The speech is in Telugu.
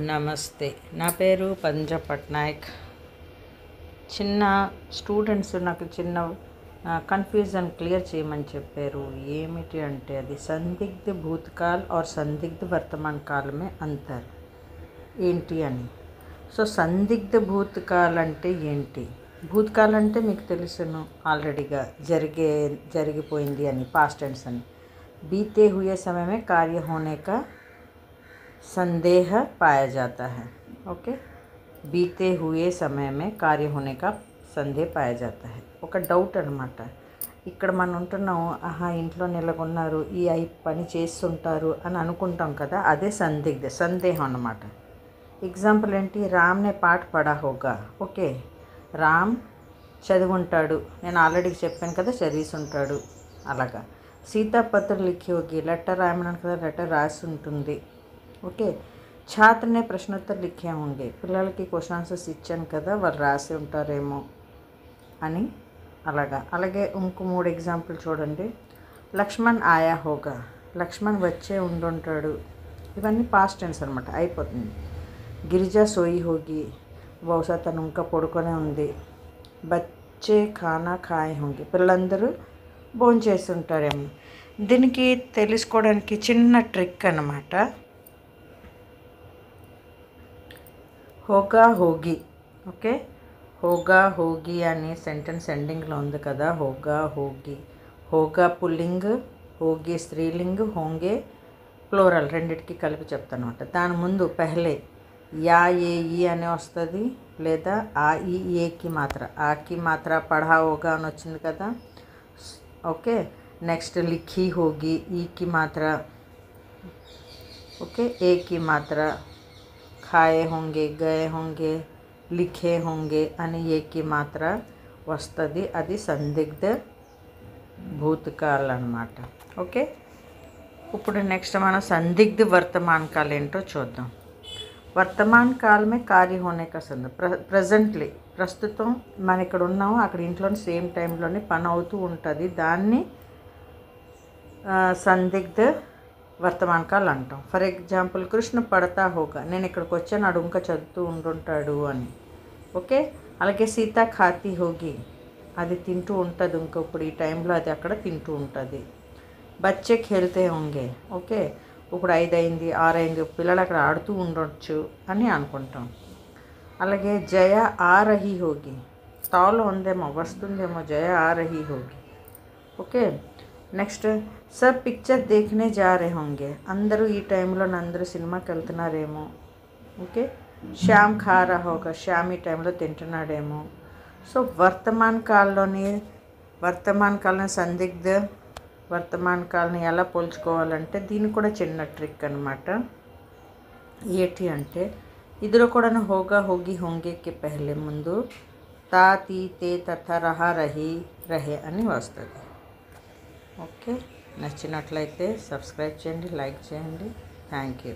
నమస్తే. నా పేరు పంజ పట్నాయక్. చిన్న స్టూడెంట్స్ నాకు చిన్న కన్ఫ్యూజన్ క్లియర్ చేయమని చెప్పారు. ఏమిటి అంటే అది సందిగ్ధ భూతకాల్ और సందిగ్ధ వర్తమాన్ కాల్ में అంతర్ ఏంటి అని. సో సందిగ్ధ భూతకాల్ అంటే ఏంటి? భూతకాల్ అంటే మీకు తెలుసును ఆల్రెడీగా జరిగిపోయింది అని, పాస్ట్ టెన్స్ అని. बीते हुए समय में कार्य होने का संदेह पाया जाता है. ओके, बीते हुए समय में कार्य होने का సందేహ पाया जाता है. ఒక డౌట్ అనమాట. ఇక్కడ మనం ఉంటున్నాము, ఇంట్లో నెలకొన్నారు, ఈ పని చేస్తుంటారు అని అనుకుంటాం కదా, అదే సందేహం అన్నమాట. ఎగ్జాంపుల్ ఏంటి? రామ్నే పాఠ పడా హోగా. ఓకే, రామ్ చదివి ఉంటాడు, నేను ఆల్రెడీ చెప్పాను కదా, చదివేసి ఉంటాడు. అలాగా సీతాపత్ర లిఖి హోగి, లెటర్ రాయమన్నాను కదా, లెటర్ రాసి ఉంటుంది. ఓకే, ఛాత్రనే ప్రశ్నోత్తర్ లిఖే హోంగే, పిల్లలకి క్వశ్చన్ ఆన్సర్స్ ఇచ్చాను కదా, వాళ్ళు రాసి ఉంటారేమో అని. అలాగే ఇంకో 3 ఎగ్జాంపుల్ చూడండి. లక్ష్మణ్ ఆయా హోగా, లక్ష్మణ్ వచ్చే ఉండుంటాడు. ఇవన్నీ పాస్ట్ టెన్స్ అనమాట, అయిపోతుంది. గిరిజా సోయి హోగి, బహుశా తను ఇంకా పడుకొనే ఉంది. బచ్చే ఖానా ఖాయే హోంగే, పిల్లలందరూ భోంచేస్తుంటారేమో. దీనికి తెలుసుకోవడానికి చిన్న ట్రిక్ అన్నమాట. హోగా హోగి, ఓకే, హోగా హోగి అని సెంటెన్స్ ఎండింగ్లో ఉంది కదా, హోగా హోగి. హోగా పుల్లింగ్, హోగి స్త్రీలింగ్, హోంగే ప్లోరల్, రెండిటికి కలిపి చెప్తాను అనమాట. దాని ముందు పెహలే యా ఏ ఈ అని వస్తుంది, లేదా ఆ ఈ ఏకి మాత్ర, ఆకి మాత్ర పढ़ा होगा అని వచ్చింది కదా. ఓకే, నెక్స్ట్ లిఖీ హోగి, ఈకి మాత్ర, ఓకే, ఏకి మాత్ర, ఖాయే హోంగే, గయే హోంగే, లిఖే హోంగే అని ఏకి మాత్ర వస్తుంది. అది సందిగ్ధ భూతకాల్ అన్నమాట. ఓకే, ఇప్పుడు నెక్స్ట్ మనం సందిగ్ధ వర్తమాన్ కాల్ ఏంటో చూద్దాం. వర్తమాన్ కాల్ మే కార్య హోనే కా ప్రజెంట్లీ, ప్రస్తుతం మనం ఇక్కడ ఉన్నాము, అక్కడ ఇంట్లోనే సేమ్ టైంలోనే పని అవుతూ ఉంటుంది. దాన్ని సందిగ్ధ వర్తమాన్ కాల్ అంటాం. ఫర్ ఎగ్జాంపుల్ కృష్ణ పడతా హోగా, నేను ఇక్కడికి వచ్చాను, అడు ఇంకా చదువుతూ ఉండుంటాడు అని. ఓకే, అలాగే సీత ఖాతీ హోగి, అది తింటూ ఉంటుంది, ఇంకొప్పుడు ఈ టైంలో అది అక్కడ తింటూ ఉంటుంది. బచ్చే ఖేల్తే హోంగే, ఓకే, ఇప్పుడు 5 అయింది, 6 అయింది, పిల్లలు అక్కడ ఆడుతూ ఉండొచ్చు అని అనుకుంటాం. అలాగే జయ ఆ రహీ హోగి, తాలో ఉందేమో, వస్తుందేమో, జయ ఆ రహీ హోగి. ఓకే, నెక్స్ట్ సబ్ పిక్చర్ దేఖనే జా రే హోంగే, అందరూ ఈ టైంలో అందరూ సినిమాకి వెళ్తున్నారేమో. ఓకే, శ్యామ్ ఖా రా హోగా, శ్యామ్ ఈ టైంలో తింటున్నాడేమో. సో వర్తమాన్ కాల్ని సందిగ్ధ వర్తమాన్ కాల్ని ఎలా పోల్చుకోవాలంటే దీనికి కూడా చిన్న ట్రిక్ అనమాట. ఏంటి అంటే ఇదిలో కూడా హోగా హోగి హోంగేకి పెహలే ముందు తా తీ తే తథా రహా రహీ రహే అని వస్తుంది. ఓకే, నచ్చినట్లయితే సబ్స్క్రైబ్ చేయండి, లైక్ చేయండి. Thank you.